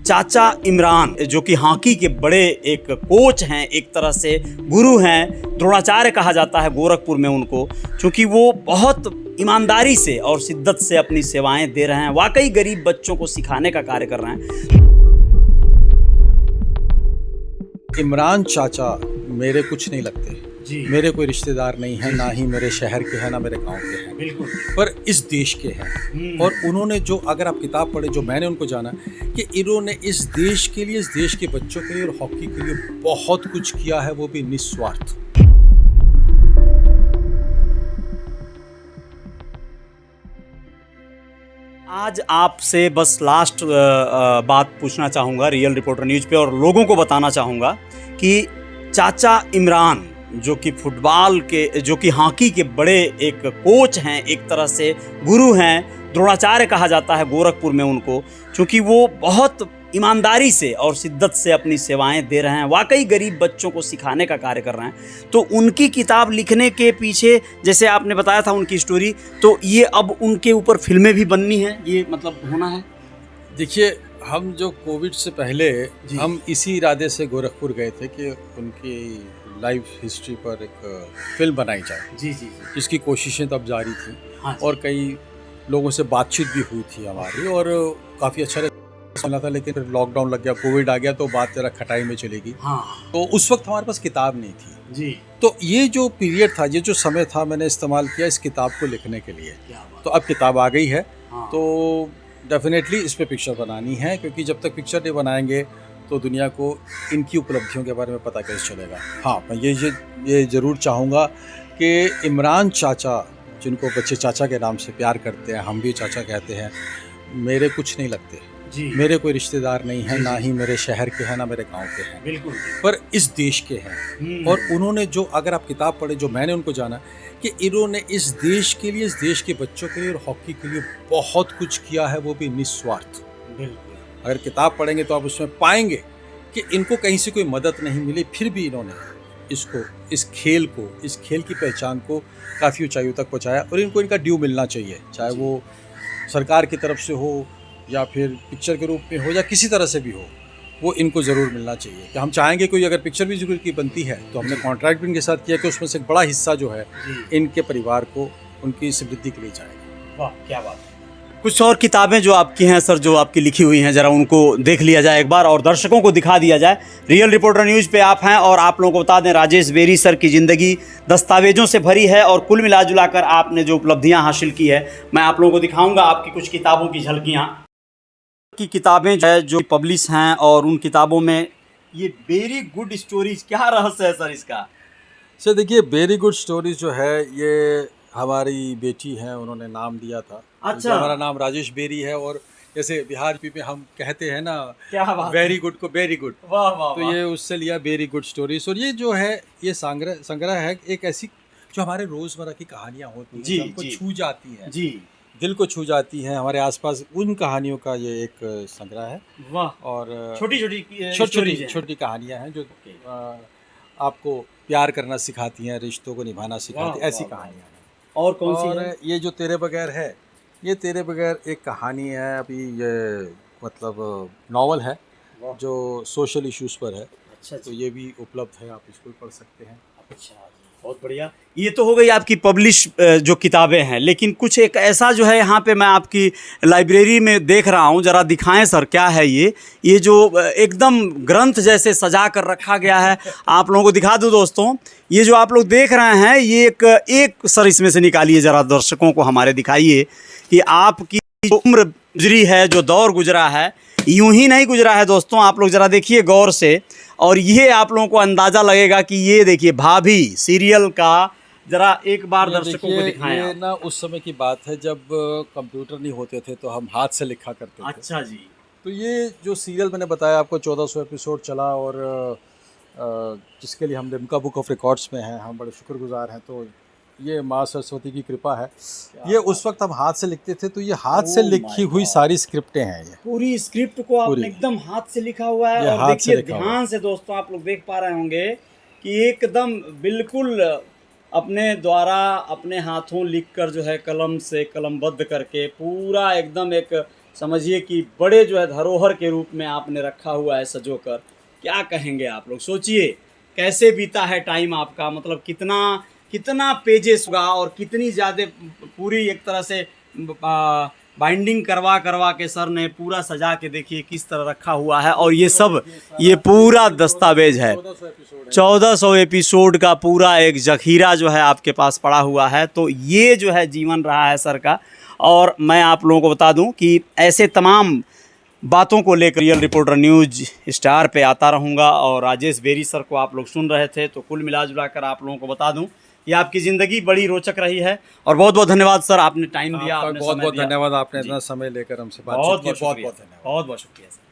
चाचा इमरान जो कि हॉकी के बड़े एक कोच हैं, एक तरह से गुरु हैं, द्रोणाचार्य कहा जाता है गोरखपुर में उनको, क्योंकि वो बहुत ईमानदारी से और शिद्दत से अपनी सेवाएं दे रहे हैं, वाकई गरीब बच्चों को सिखाने का कार्य कर रहे हैं। इमरान चाचा मेरे कुछ नहीं लगते जी। मेरे कोई रिश्तेदार नहीं है, ना ही मेरे शहर के हैं, ना मेरे गांव के हैं, बिल्कुल, पर इस देश के हैं। और उन्होंने जो, अगर आप किताब पढ़े, जो मैंने उनको जाना कि इन्होंने इस देश के लिए, इस देश के बच्चों के लिए और हॉकी के लिए बहुत कुछ किया है, वो भी निस्वार्थ। आज आपसे बस लास्ट बात पूछना चाहूँगा रियल रिपोर्टर न्यूज़ पे, और लोगों को बताना चाहूँगा कि चाचा इमरान जो कि फुटबॉल के, जो कि हॉकी के बड़े एक कोच हैं, एक तरह से गुरु हैं, द्रोणाचार्य कहा जाता है गोरखपुर में उनको, क्योंकि वो बहुत ईमानदारी से और शिद्दत से अपनी सेवाएं दे रहे हैं, वाकई गरीब बच्चों को सिखाने का कार्य कर रहे हैं। तो उनकी किताब लिखने के पीछे, जैसे आपने बताया था उनकी स्टोरी, तो ये अब उनके ऊपर फिल्में भी बननी है, ये मतलब होना है। देखिए, हम जो कोविड से पहले हम इसी इरादे से गोरखपुर गए थे कि उनकी लाइफ हिस्ट्री पर एक फिल्म बनाई जाए। जी जी, जिसकी कोशिशें तब जारी थी। हाँ, और कई लोगों से बातचीत भी हुई थी हमारी, और काफ़ी अच्छा चला था, लेकिन फिर लॉकडाउन लग गया, कोविड आ गया, तो बात जरा खटाई में चलेगी। हाँ, तो उस वक्त हमारे पास किताब नहीं थी जी। तो ये जो पीरियड था, ये जो समय था, मैंने इस्तेमाल किया इस किताब को लिखने के लिए। तो अब किताब आ गई है। हाँ। तो डेफिनेटली इस पे पिक्चर बनानी है, क्योंकि जब तक पिक्चर नहीं बनाएंगे तो दुनिया को इनकी उपलब्धियों के बारे में पता कैसे चलेगा। हाँ, मैं ये ज़रूर चाहूँगा कि इमरान चाचा, जिनको बच्चे चाचा के नाम से प्यार करते हैं, हम भी चाचा कहते हैं, मेरे कुछ नहीं लगते जी। मेरे कोई रिश्तेदार नहीं है, ना ही मेरे शहर के हैं, ना मेरे गांव के हैं, बिल्कुल, पर इस देश के हैं। और उन्होंने जो, अगर आप किताब पढ़े, जो मैंने उनको जाना कि इन्होंने इस देश के लिए, इस देश के बच्चों के लिए और हॉकी के लिए बहुत कुछ किया है, वो भी निस्वार्थ। बिल्कुल। अगर किताब पढ़ेंगे तो आप उसमें पाएंगे कि इनको कहीं से कोई मदद नहीं मिली, फिर भी इन्होंने इसको, इस खेल की पहचान को काफ़ी ऊंचाइयों तक पहुंचाया, और इनको इनका ड्यू मिलना चाहिए, चाहे वो सरकार की तरफ से हो या फिर पिक्चर के रूप में हो या किसी तरह से भी हो, वो इनको ज़रूर मिलना चाहिए। कि हम चाहेंगे कोई अगर पिक्चर भी ज़रूर की बनती है तो हमने कॉन्ट्रैक्ट भी इनके साथ किया कि उसमें से एक बड़ा हिस्सा जो है इनके परिवार को, उनकी समृद्धि के लिए जाएगा। वाह, क्या बात है। कुछ और किताबें जो आपकी हैं सर, जो आपकी लिखी हुई हैं, ज़रा उनको देख लिया जाए एक बार और दर्शकों को दिखा दिया जाए। रियल रिपोर्टर न्यूज़ पे आप हैं, और आप लोगों को बता दें, राजेश बेरी सर की ज़िंदगी दस्तावेजों से भरी है, और कुल मिला जुला कर आपने जो उपलब्धियां हासिल की है, मैं आप लोगों को दिखाऊंगा आपकी कुछ किताबों की झलकियाँ की किताबें जो पब्लिश हैं, और उन किताबों में ये वेरी गुड स्टोरीज, क्या रहस्य है सर इसका? सर देखिए, वेरी गुड स्टोरीज जो है, ये हमारी बेटी है, उन्होंने नाम दिया था। अच्छा। हमारा नाम राजेश बेरी है, और जैसे बिहार में हम कहते हैं ना, क्या बात, वेरी गुड को वेरी गुड, वाह वाह, तो ये उससे लिया वेरी गुड स्टोरीज। और ये जो है, ये संग्रह है एक ऐसी जो हमारे रोज़मर्रा की कहानियाँ होती हैं, जी, जो हमको जी। छू जाती हैं, जी, दिल को छू जाती हैं, हमारे आसपास उन कहानियों का ये एक संग्रह है। वाह। और छोटी छोटी कहानियाँ हैं जो आपको प्यार करना सिखाती हैं, रिश्तों को निभाना सिखाती हैं, ऐसी कहानियाँ हैं। और कौन सी और है? ये जो तेरे बगैर है, ये तेरे बगैर एक कहानी है, अभी ये मतलब नॉवल है जो सोशल इश्यूज़ पर है। अच्छा, तो ये भी उपलब्ध है, आप इसको भी पढ़ सकते हैं। अच्छा, बहुत बढ़िया। ये तो हो गई आपकी पब्लिश जो किताबें हैं, लेकिन कुछ एक ऐसा जो है यहाँ पे मैं आपकी लाइब्रेरी में देख रहा हूँ, ज़रा दिखाएं सर, क्या है ये जो एकदम ग्रंथ जैसे सजा कर रखा गया है, आप लोगों को दिखा दूँ दोस्तों। ये जो आप लोग देख रहे हैं, ये एक सर इसमें से निकालिए, ज़रा दर्शकों को हमारे दिखाइए कि आपकी जो उम्र गुजरी है, जो दौर गुजरा है, यूं ही नहीं गुजरा है दोस्तों। आप लोग ज़रा देखिए गौर से, और ये आप लोगों को अंदाज़ा लगेगा कि ये देखिए भाभी सीरियल का, ज़रा एक बार दर्शकों को दिखाएं। ये ना उस समय की बात है जब कंप्यूटर नहीं होते थे, तो हम हाथ से लिखा करते थे। अच्छा जी। तो ये जो सीरियल मैंने बताया आपको, 1400 एपिसोड चला, और जिसके लिए हम लिम्का बुक ऑफ रिकॉर्ड्स में हैं, हम बड़े शुक्रगुजार हैं। तो ये माँ सरस्वती की कृपा है। ये उस वक्त हम हाथ से लिखते थे, तो ये हाथ से लिखी हुई सारी स्क्रिप्टें हैं। ये पूरी स्क्रिप्ट को आपने एकदम हाथ से लिखा हुआ है, और देखिए ध्यान से दोस्तों, आप लोग देख पा रहे होंगे कि एकदम बिल्कुल अपने द्वारा, अपने हाथों लिखकर जो है, कलम से कलमबद्ध करके पूरा एकदम एक समझिए कि बड़े जो है धरोहर के रूप में आपने रखा हुआ है संजोकर। क्या कहेंगे आप लोग, सोचिए कैसे बीता है टाइम आपका, मतलब कितना कितना पेजेस होगा और कितनी ज़्यादा पूरी एक तरह से बाइंडिंग करवा करवा के सर ने पूरा सजा के देखिए किस तरह रखा हुआ है। और ये सब ये पूरा दस्तावेज है, 1400 एपिसोड का पूरा एक जखीरा जो है आपके पास पड़ा हुआ है। तो ये जो है जीवन रहा है सर का। और मैं आप लोगों को बता दूं कि ऐसे तमाम बातों को लेकर रियल रिपोर्टर न्यूज़ स्टार पे आता रहूँगा। और राजेश बेरी सर को आप लोग सुन रहे थे। तो कुल मिला कर आप लोगों को बता दूं ये आपकी ज़िंदगी बड़ी रोचक रही है। और बहुत बहुत धन्यवाद सर, आपने टाइम दिया, आपने बहुत समय बहुत दिया। धन्यवाद, आपने इतना समय लेकर हमसे बातचीत बहुत की। बहुत धन्यवाद, बहुत बहुत शुक्रिया सर।